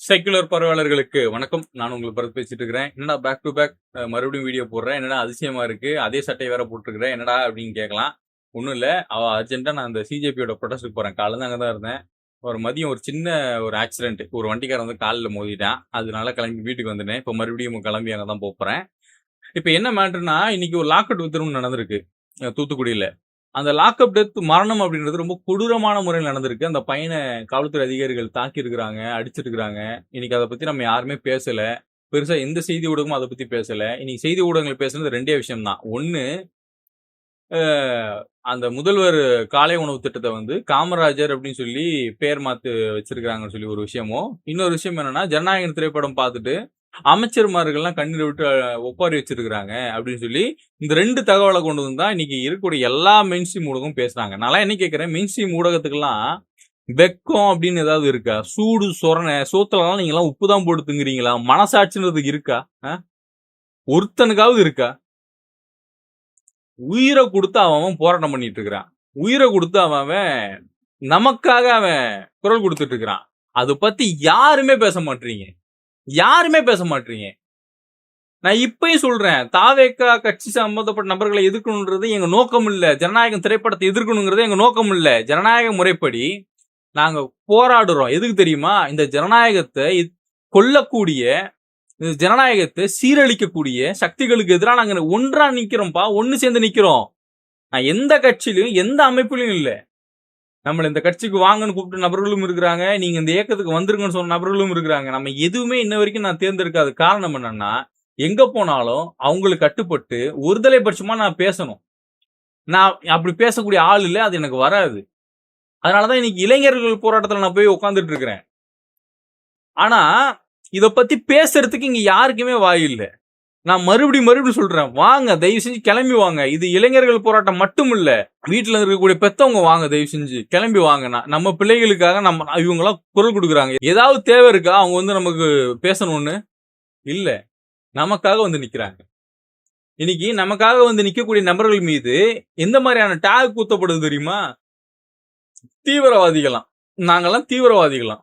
Secular பார்வையாளர்களுக்கு வணக்கம். நான் உங்களுக்கு பரத் பேசிட்டு இருக்கிறேன். என்னடா பேக் டு பேக் மறுபடியும் வீடியோ போடுறேன். என்னடா அதிசயமா இருக்கு. அதே சட்டை வேற போட்டுருக்கிறேன். என்னடா அப்படின்னு கேட்கலாம். ஒண்ணும் இல்ல. அர்ஜென்ட்டா நான் அந்த சிஜேபியோட ப்ரொடெஸ்ட்க்கு போறேன். காலைல அங்க தான் இருந்தேன். ஒரு மதியம் ஒரு சின்ன ஆக்சிடென்ட். ஒரு வண்டிக்காரன் வந்து கால்ல மோதிட்டான். அதனால கிளம்பி வீட்டுக்கு வந்துட்டேன். இப்ப மறுபடியும் கிளம்பி அங்க தான் போப்போறேன். இப்ப என்ன மேட்டர்ன்னா, இன்னைக்கு ஒரு லாக்அப் டெத் நடந்திருக்கு. தூத்துக்குடியில. அந்த லாக்அப் டெத் மரணம் அப்படின்றது ரொம்ப கொடூரமான முறையில நடந்திருக்கு. அந்த பையன காவல்துறை அதிகாரிகள் தாக்கியிருக்கிறாங்க, அடிச்சிருக்கிறாங்க. இன்னைக்கு அத பத்தி நம்ம யாருமே பேசல. பெருசா எந்த செய்தி ஊடகமும் அத பத்தி பேசல. இன்னைக்கு செய்தி ஊடகங்கள் பேசுனது 2டே விஷயம் தான். 1 அ அந்த முதல்வர் காலை உணவு திட்டத்த வந்து காமராஜர் அப்படின்னு சொல்லி பேர் மாத்து வச்சிருக்காங்கன்னு சொல்லி ஒரு விஷயமும், இன்னொரு விஷயம் என்னன்னா, ஜனநாயகன் திரைப்படம் பார்த்துட்டு அமைச்சர்மார்கள்லாம் கண்ணீர் விட்டு ஒப்பாரி வச்சிருக்கிறாங்க அப்படின்னு சொல்லி, இந்த 2 தகவல கொண்டு வந்து தான் இன்னைக்கு இருக்கக்கூடிய எல்லா மெயின்ஸ்ட்ரீம் ஊடகமும் பேசுறாங்க. நான்லாம் என்ன கேட்கிறேன், மெயின்ஸ்ட்ரீம் ஊடகத்துக்கெல்லாம் வெட்கம் அப்படின்னு ஏதாவது இருக்கா? சூடு, சொரணை, சோத்துலலாம் நீங்கலாம் உப்பு தான் போட்டு திங்கிறீங்களா? மனசாட்சின்றது இருக்கா? ஒருத்தனுக்காவது இருக்கா? உயிர குடுத்து அவன் போராட்டம் பண்ணிட்டு இருக்கிறான். உயிர குடுத்து அவன் நமக்காக குரல் குடுத்துட்டு இருக்கிறான். அத பத்தி யாருமே பேச மாட்றீங்க. யாருமே பேச மாட்றீங்க. நான் இப்பயும் சொல்றேன். தாவேகா கட்சி சம்பந்தப்பட்ட நபர்களை எதிர்க்கணும்ன்றது எங்க நோக்கம் இல்ல. ஜனநாயகம் திரைப்படத்தை எதிர்க்கணுங்கிறது எங்க நோக்கம் இல்ல. ஜனநாயக முறைப்படி நாங்க போராடுறோம். எதுக்கு தெரியுமா? இந்த ஜனநாயகத்தை கொல்லக்கூடிய, இந்த ஜனநாயகத்தை சீரழிக்கக்கூடிய சக்திகளுக்கு எதிரா நாங்க ஒன்றா நிக்கிறோம்ப்பா. ஒண்ணு சேர்ந்து நிக்கிறோம். நான் எந்த கட்சியிலும், எந்த அமைப்பிலும் இல்ல. நம்மள இந்த கட்சிக்கு வாங்கன்னு கூப்பிட்ட நபர்களும் இருக்கிறாங்க. நீங்க இந்த இயக்கத்துக்கு வந்துருங்கன்னு சொன்ன நபர்களும் இருக்கிறாங்க. நம்ம எதுவுமே இன்ன வரைக்கும் நான் தேர்ந்தெடுக்காத காரணம் என்னன்னா, எங்க போனாலும் அவங்களுக்கு கட்டுப்பட்டு ஒருதலை பட்சமா நான் பேசணும். நான் அப்படி பேசக்கூடிய ஆள் இல்ல. அது எனக்கு வராது. அதனால தான் இன்னைக்கு இளைஞர்கள் போராட்டத்துல நான் போய் உட்கார்ந்துட்டு இருக்கிறேன். ஆனா, இத பத்தி பேசுறதுக்கு இங்க யாருக்குமே வாய் இல்ல. நான் மறுபடியும் சொல்றேன். வாங்க தயவு செஞ்சு கிளம்பி வாங்க. இது இளைஞர்கள் போராட்டம் மட்டும் இல்ல. வீட்ல இருக்கக்கூடிய பெத்தவங்க வாங்க தயவு செஞ்சு. கிளம்பி வாங்க. நம்ம பிள்ளைகளுக்காக இவங்கலாம் குரல் குடுக்குறாங்க. ஏதாவது தேவை இருக்கா? அவங்க வந்து நமக்கு பேசணும்னு? இல்ல. நமக்காக வந்து நிக்கிறாங்க. இன்னைக்கு நமக்காக வந்து நிக்கக்கூடிய நபர்கள் மீது எந்த மாதிரியான டேக் குத்தப்படுது தெரியுமா? தீவிரவாதிகளாம். நாங்கெல்லாம் தீவிரவாதிகளாம்.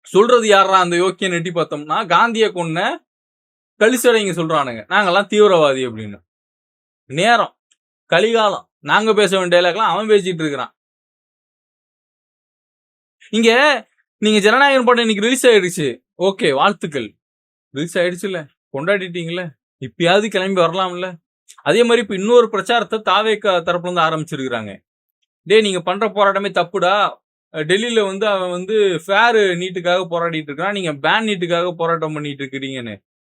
சொல்றது யார்றா அந்த யோக்கியன்னு எட்டி பார்த்தோம்னா, காந்திய கொன்ன கலிசடைங்க சொல்றானுங்க. நாங்கெல்லாம் தீவிரவாதி அப்படின்னு. நேரம், கலிகாலம். நாங்க பேச வேண்டிய டயலாக்லாம் அவன் பேசிட்டு இருக்கிறான். இங்க நீங்க ஜனநாயகன் படம் இன்னைக்கு ரிலீஸ் ஆயிடுச்சு. ஓகே, வாழ்த்துக்கள். ரிலீஸ் ஆயிடுச்சுல்ல. கொண்டாடிட்டீங்கல்ல. இப்பயாவது கிளம்பி வரலாம்ல. அதே மாதிரி இப்ப இன்னொரு பிரச்சாரத்தை தாவேகா தரப்புல இருந்து ஆரம்பிச்சிருக்காங்க. டேய் நீங்க பண்ற போராட்டமே தப்புடா. டெல்லியில வந்து அவன் வந்து ஃபேர் நீட்டுக்காக போராடிட்டு இருக்கான். நீங்க பேன் நீட்டுக்காக போராட்டம் பண்ணிட்டு இருக்கிறீங்கன்னு.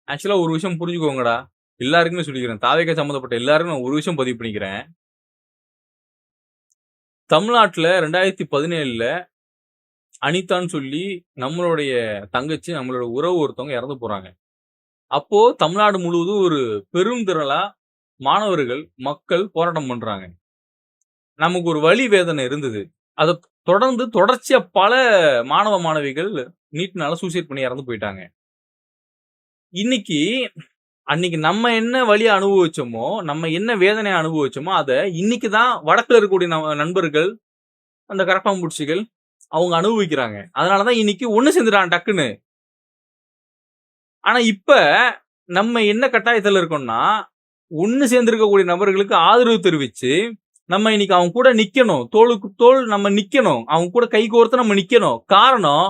ஆக்சுவலா ஒரு விஷயம் புரிஞ்சுக்கோங்கடா. எல்லாருக்குமே சொல்லிக்கிறேன். தாவேகா சம்பந்தப்பட்ட எல்லாருக்கும் நான் ஒரு விஷயம் பதிவு பண்ணிக்கிறேன். தமிழ்நாட்டுல 2017ல அனிதான்னு சொல்லி நம்மளுடைய தங்கச்சி, நம்மளோட உறவு ஒருத்தவங்க இறந்து போறாங்க. அப்போ தமிழ்நாடு முழுவதும் ஒரு பெரும் திரளா மாணவர்கள், மக்கள் போராட்டம் பண்றாங்க. நமக்கு ஒரு வலி வேதனை இருந்தது. அத தொடர்ந்து தொடர்ச்சியா பல மாணவ, மாணவிகள் நீட்னால சூசைட் பண்ணி இறந்து போயிட்டாங்க. அன்னைக்கு நம்ம என்ன வலிய அனுபவிச்சோமோ, நம்ம என்ன வேதனைய அனுபவிச்சோமோ, அத இன்னைக்கு தான் வடக்குல இருக்கக்கூடிய நண்பர்கள், அந்த கரப்பான்பூச்சிகள் அவங்க அனுபவிக்கிறாங்க. அதனால தான் இன்னைக்கு ஒண்ணு சேர்ந்துட்டாங்க டக்குன்னு. ஆனா இப்ப நம்ம என்ன கட்டாயத்துல இருக்கோம்னா, ஒண்ணு சேர்ந்திருக்கக்கூடிய நபர்களுக்கு ஆதரவு தெரிவிச்சு, நம்ம இன்னைக்கு அவங்க கூட நிக்கணும். தோளுக்கு தோள் நம்ம நிக்கணும். அவங்க கூட கை கோர்த்து நம்ம நிக்கணும். காரணம்,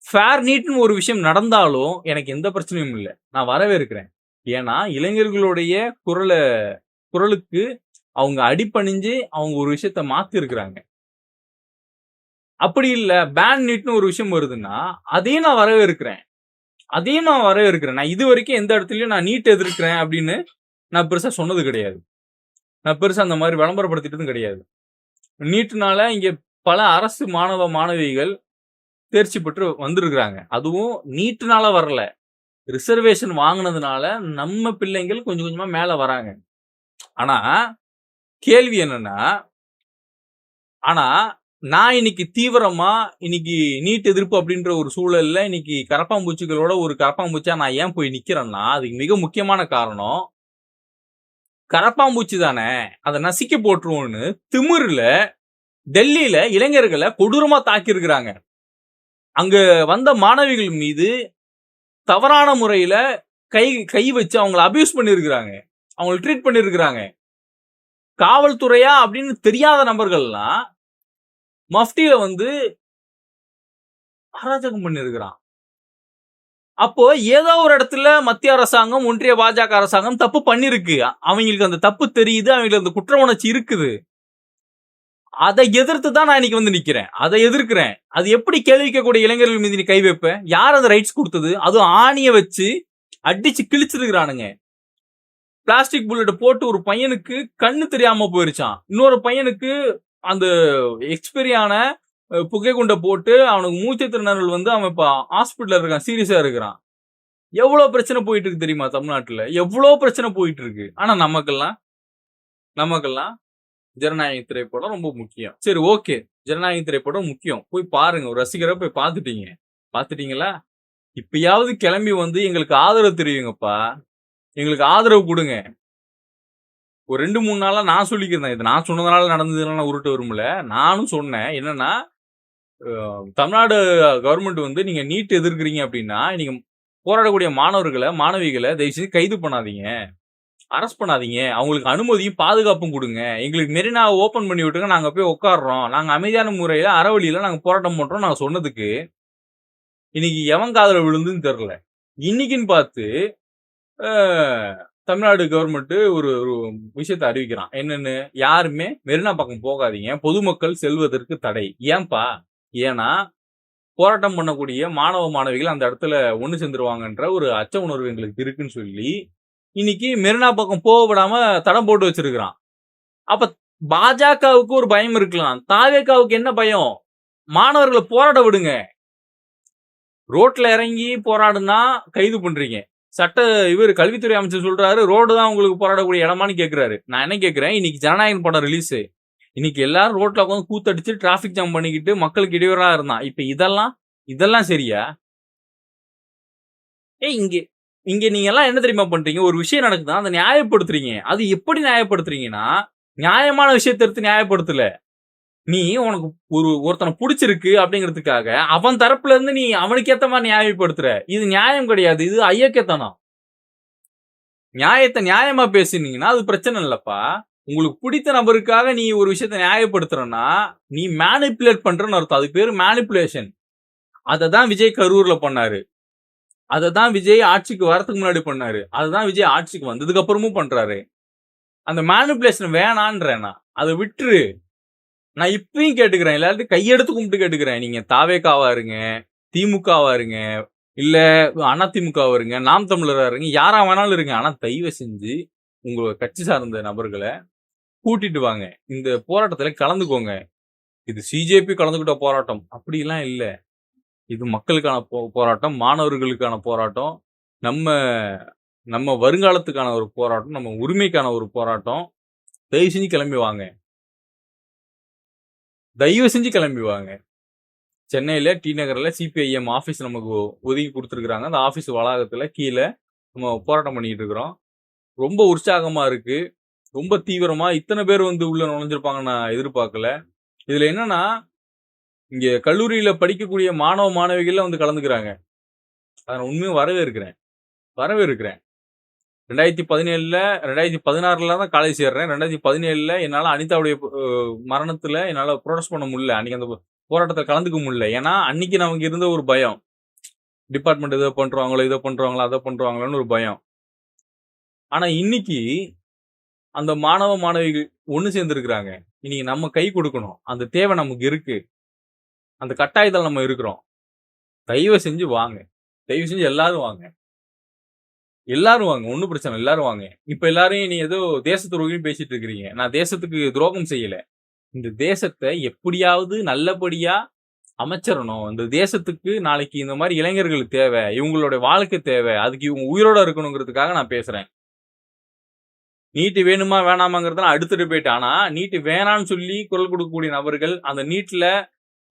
ஃபேர் நீட்ன்னு ஒரு விஷயம் நடந்தாலும் எனக்கு எந்த பிரச்சனையும் இல்ல. நான் வரவேற்கிறேன். ஏன்னா, இளைஞர்களுடைய குரலுக்கு அவங்க அடிபணிஞ்சு அவங்க ஒரு விஷயத்த மாத்திருக்கிறாங்க. அப்படி இல்ல, பேன் நீட்ன்னு ஒரு விஷயம் வருதுன்னா, அதையும் நான் வரவேற்கிறேன். நான் இதுவரைக்கும் எந்த இடத்துலயும் நான் நீட் எதிர்க்கிறேன் அப்படின்னு நான் பெருசா சொன்னது கிடையாது. நான் பெருசா அந்த மாரி விளம்பரப்படுத்திட்டதும் கிடையாது. நீட்னால இங்க பல அரசு மாணவ, மாணவிகள் தேர்ச்சி பெற்று வந்திருக்கிறாங்க. அதுவும் நீட்னால வரல. ரிசர்வேஷன் வாங்குனதுனால நம்ம பிள்ளைங்கள் கொஞ்சம் கொஞ்சமா மேல வராங்க. ஆனா, கேள்வி என்னன்னா, ஆனா நான் இன்னைக்கு தீவிரமா நீட் எதிர்ப்பு அப்படின்ற ஒரு சூழல்ல இன்னைக்கு கரப்பான்பூச்சிகளோட ஒரு கரப்பான்பூச்சியா நான் ஏன் போய் நிக்கிறேன்னா, அதுக்கு மிக முக்கியமான காரணம், கரப்பான்பூச்சி தானே, அத நசுக்கி போட்டுருவோம்னு திமிருல டெல்லியில இளைஞர்கள கொடூரமா தாக்கியிருக்கிறாங்க. அங்க வந்த மாணவிகள் மீது தவறான முறையில கை வச்சு அவங்களை அபியூஸ் பண்ணிருக்கிறாங்க, அவங்களை ட்ரீட் பண்ணிருக்கிறாங்க. காவல்துறையா அப்படின்னு தெரியாத நபர்கள்லாம் மஃப்டியில வந்து அராஜகம் பண்ணிருக்கிறான். அப்போ ஏதோ ஒரு இடத்துல மத்திய அரசாங்கம், ஒன்றிய பாஜக அரசாங்கம் தப்பு பண்ணிருக்கு. அவங்களுக்கு அந்த தப்பு தெரியுது, அவங்களுக்கு அந்த குற்ற உணர்ச்சி இருக்குது. அதை எதிர்த்து தான் நான் இன்னைக்கு வந்து நிக்கிறேன். அதை எதிர்க்கிறேன். அது எப்படி கேள்வி கேட்கக்கூடிய இளைஞர்கள் மீது நீ கை வைப்ப? யார் அந்த ரைட்ஸ் கொடுத்தது? அதுவும் ஆணிய வச்சு அடிச்சு கிழிச்சிருக்கிறானுங்க. பிளாஸ்டிக் புல்லட் போட்டு ஒரு பையனுக்கு கண்ணு தெரியாம போயிருச்சான். இன்னொரு பையனுக்கு அந்த எக்ஸ்பெரியான புகைக்குண்டை போட்டு அவனுக்கு மூச்சு திணறல் வந்து அவன் இப்ப ஹாஸ்பிட்டல்ல இருக்கான், சீரியஸா இருக்கிறான். எவ்வளவு பிரச்சனை போயிட்டு இருக்கு தெரியுமா தமிழ்நாட்டுல? எவ்வளவு பிரச்சனை போயிட்டு இருக்கு. ஆனா நமக்கெல்லாம் ஜனநாயக திரைப்படம் ரொம்ப முக்கியம். சரி, ஓகே, ஜனநாயக திரைப்படம் முக்கியம். போய் பாருங்க, ஒரு ரசிகரை போய் பாத்துட்டீங்களா? இப்பயாவது கிளம்பி வந்து எங்களுக்கு ஆதரவு தெரியுங்கப்பா, எங்களுக்கு ஆதரவு கொடுங்க. ஒரு 2-3 நாளா நான் சொல்லிக்கிறேன். இது நான் சொன்னதுனால நடந்ததுனால உருட்டு வரும்ல. நானும் சொன்னேன். என்னன்னா, தமிழ்நாடு கவர்மெண்ட் வந்து நீங்க நீட் எதிர்க்கிறீங்க அப்படின்னா, நீங்க போராடக்கூடிய மாணவிகளை தயவு செஞ்சு கைது பண்ணாதீங்க, அரெஸ்ட் பண்ணாதீங்க. அவங்களுக்கு அனுமதியும் பாதுகாப்பும் கொடுங்க. எங்களுக்கு மெரினா ஓபன் பண்ணி விட்டுங்க, நாங்க போய் உட்காடுறோம், நாங்க அமைதியான முறையில அறவழியில நாங்க போராட்டம் பண்றோம் நாங்க சொன்னதுக்கு இன்னைக்கு எவன் காதுல விழுந்துன்னு தெரியல. இன்னைக்குன்னு பார்த்து தமிழ்நாடு கவர்மெண்ட் ஒரு விஷயத்தை அறிவிக்கிறான். என்னன்னு, யாருமே மெரினா பக்கம் போகாதீங்க, பொதுமக்கள் செல்வதற்கு தடை. ஏன்பா? ஏன்னா போராட்டம் பண்ணக்கூடிய மாணவிகள் அந்த இடத்துல ஒண்ணு சேர்ந்துருவாங்கன்ற ஒரு அச்ச உணர்வு எங்களுக்கு இருக்குன்னு சொல்லி இன்னைக்கு மெரினா பக்கம் போக விடாம தடம் போட்டு வச்சிருக்கிறான். அப்ப பாஜகவுக்கு ஒரு பயம் இருக்கலாம், தாவேகாவுக்கு என்ன பயம்? மாணவர்களை போராட விடுங்க. ரோட்ல இறங்கி போராடுனா கைது பண்றீங்க. கல்வித்துறை அமைச்சர் சொல்றாரு, ரோடு தான் உங்களுக்கு போராடக்கூடிய இடமான்னு கேட்கிறாரு. நான் என்ன கேட்கிறேன், இன்னைக்கு ஜனநாயகன் படம் ரிலீஸ், இன்னைக்கு எல்லாரும் ரோட்ல உட்காந்து கூத்தடிச்சு டிராபிக் ஜாம் பண்ணிக்கிட்டு மக்களுக்கு இடையூறா இருந்தான். இப்ப இதெல்லாம் சரியா? இங்க நீங்க எல்லாம் என்ன தெரியுமா பண்றீங்க? ஒரு விஷயம் நடக்குதா, அதை நியாயப்படுத்துறீங்க. அது எப்படி நியாயப்படுத்துறீங்கன்னா, நியாயமான விஷயத்தை எடுத்து நியாயப்படுத்தல. நீ உனக்கு ஒருத்தனை பிடிச்சிருக்கு அப்படிங்கிறதுக்காக அவன் தரப்புல இருந்து நீ அவனுக்கு ஏத்த மாதிரி நியாயப்படுத்துற. இது நியாயம் கிடையாது, இது ஐயக்கத்தனம். நியாயத்தை நியாயமா பேசினீங்கன்னா அது பிரச்சனை இல்லப்பா. உங்களுக்கு பிடித்த நபருக்காக நீ ஒரு விஷயத்தை நியாயப்படுத்துறன்னா நீ மேனிப்புலேட் பண்றன்னு அர்த்தம். அது பேரு மேனிப்புலேஷன். அததான் விஜய் கரூர்ல பண்ணாரு. அததான் விஜய் ஆட்சிக்கு வரதுக்கு முன்னாடி பண்ணாரு. அதுதான் விஜய் ஆட்சிக்கு வந்ததுக்கு அப்புறமும் பண்றாரு. அந்த மேனிப்புலேஷன் வேணான்றேன்னா அதை விட்டுரு. நான் இப்பயும் கேட்டுக்கிறேன், எல்லாரும் கையெடுத்து கும்பிட்டு கேட்டுக்கிறேன். நீங்க தாவேகாவா இருங்க, திமுகவா இருங்க, இல்ல அதிமுகவா இருங்க, நாம் தமிழரா இருங்க, யாரா வேணாலும் இருங்க. ஆனா தயவு செஞ்சு உங்களோட கட்சி சார்ந்த நபர்களை கூட்டிட்டு வாங்க, இந்த போராட்டத்துல கலந்துக்கோங்க. இது சிஜேபி கலந்துகிட்ட போராட்டம் அப்படிலாம் இல்ல. இது மக்களுக்கான போராட்டம், மாணவர்களுக்கான போராட்டம், நம்ம வருங்காலத்துக்கான ஒரு போராட்டம், நம்ம உரிமைக்கான ஒரு போராட்டம். தயவு செஞ்சு கிளம்பி வாங்க, தயவு செஞ்சு கிளம்பி வாங்க. சென்னையில டி நகர்ல சிபிஐஎம் ஆபீஸ் நமக்கு ஒதுக்கி கொடுத்துருக்காங்க. அந்த ஆபீஸ் வளாகத்துல கீழே நம்ம போராட்டம் பண்ணிட்டு இருக்கிறோம். ரொம்ப உற்சாகமா இருக்கு, ரொம்ப தீவிரமா. இத்தனை பேர் வந்து உள்ள நுழைஞ்சிருப்பாங்கன்னு நான் எதிர்பார்க்கல. இதுல என்னன்னா, இங்க கல்லூரியில படிக்கக்கூடிய மாணவிகள் வந்து கலந்துக்கிறாங்க. அதை உண்மையும் வரவேற்கிறேன். 2017 2016 தான் காலேஜ் சேர்றேன். 2017 என்னால அனிதாவுடைய மரணத்துல என்னால ப்ரொடெஸ்ட் பண்ண முடியல. அன்னைக்கு அந்த போராட்டத்தை கலந்துக்க முடியல. ஏன்னா அன்னைக்கு நமக்கு இருந்த ஒரு பயம், டிபார்ட்மெண்ட் இதை பண்றாங்களோ, அதை பண்றாங்களான்னு ஒரு பயம். ஆனா இன்னைக்கு அந்த மாணவிகள் ஒண்ணு சேர்ந்துருக்கிறாங்க. இன்னைக்கு நம்ம கை கொடுக்கணும், அந்த தேவை நமக்கு இருக்கு, அந்த கட்டாயத்தில் நம்ம இருக்கிறோம். தயவு செஞ்சு வாங்க, தயவு செஞ்சு எல்லாரும் வாங்க, ஒன்னும் பிரச்சனை, எல்லாரும் வாங்க. இப்ப எல்லாரும் நீ ஏதோ தேச துரோகின்னு பேசிட்டு இருக்கிறீங்க. நான் தேசத்துக்கு துரோகம் செய்யல. இந்த தேசத்தை எப்படியாவது நல்லபடியா அமைச்சிடணும். இந்த தேசத்துக்கு நாளைக்கு இந்த மாதிரி இளைஞர்கள் தேவை, இவங்களோட வாழ்க்கை தேவை, அதுக்கு இவங்க உயிரோட இருக்கணுங்கிறதுக்காக நான் பேசுறேன். நீட்டு வேணுமா வேணாமாங்கிறதுலாம் அடுத்த டிபேட். ஆனா நீட்டு வேணான்னு சொல்லி குரல் கொடுக்கக்கூடிய நபர்கள், அந்த நீட்ல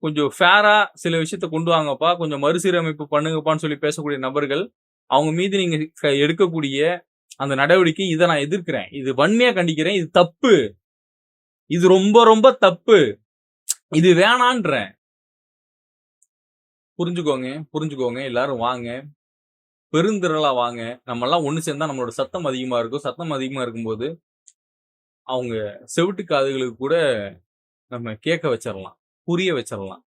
கொஞ்சம் ஃபேரா சில விஷயத்த கொண்டு வாங்கப்பா, கொஞ்சம் மறுசீரமைப்பு பண்ணுங்கப்பான்னு சொல்லி பேசக்கூடிய நபர்கள், அவங்க மீது நீங்க எடுக்கக்கூடிய அந்த நடவடிக்கை, இதை நான் எதிர்க்கிறேன். இது வன்மையா கண்டிக்கிறேன். இது தப்பு, இது ரொம்ப ரொம்ப தப்பு. இது வேணான்றேன். புரிஞ்சுக்கோங்க. எல்லாரும் வாங்க. பெருந்திரளா வாங்க. நம்மலாம் ஒண்ணு சேர்ந்தா நம்மளோட சத்தம் அதிகமா இருக்கும். சத்தம் அதிகமா இருக்கும்போது, அவங்க செவிட்டு காதுகளுக்கு கூட நம்ம கேட்க வச்சிரலாம். புரிய வச்சிரலாம்.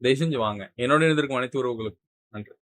தயவு செஞ்சு வாங்க. என்னோட இணைந்திருக்கும் அனைத்து உறவுகளுக்கும் நன்றி.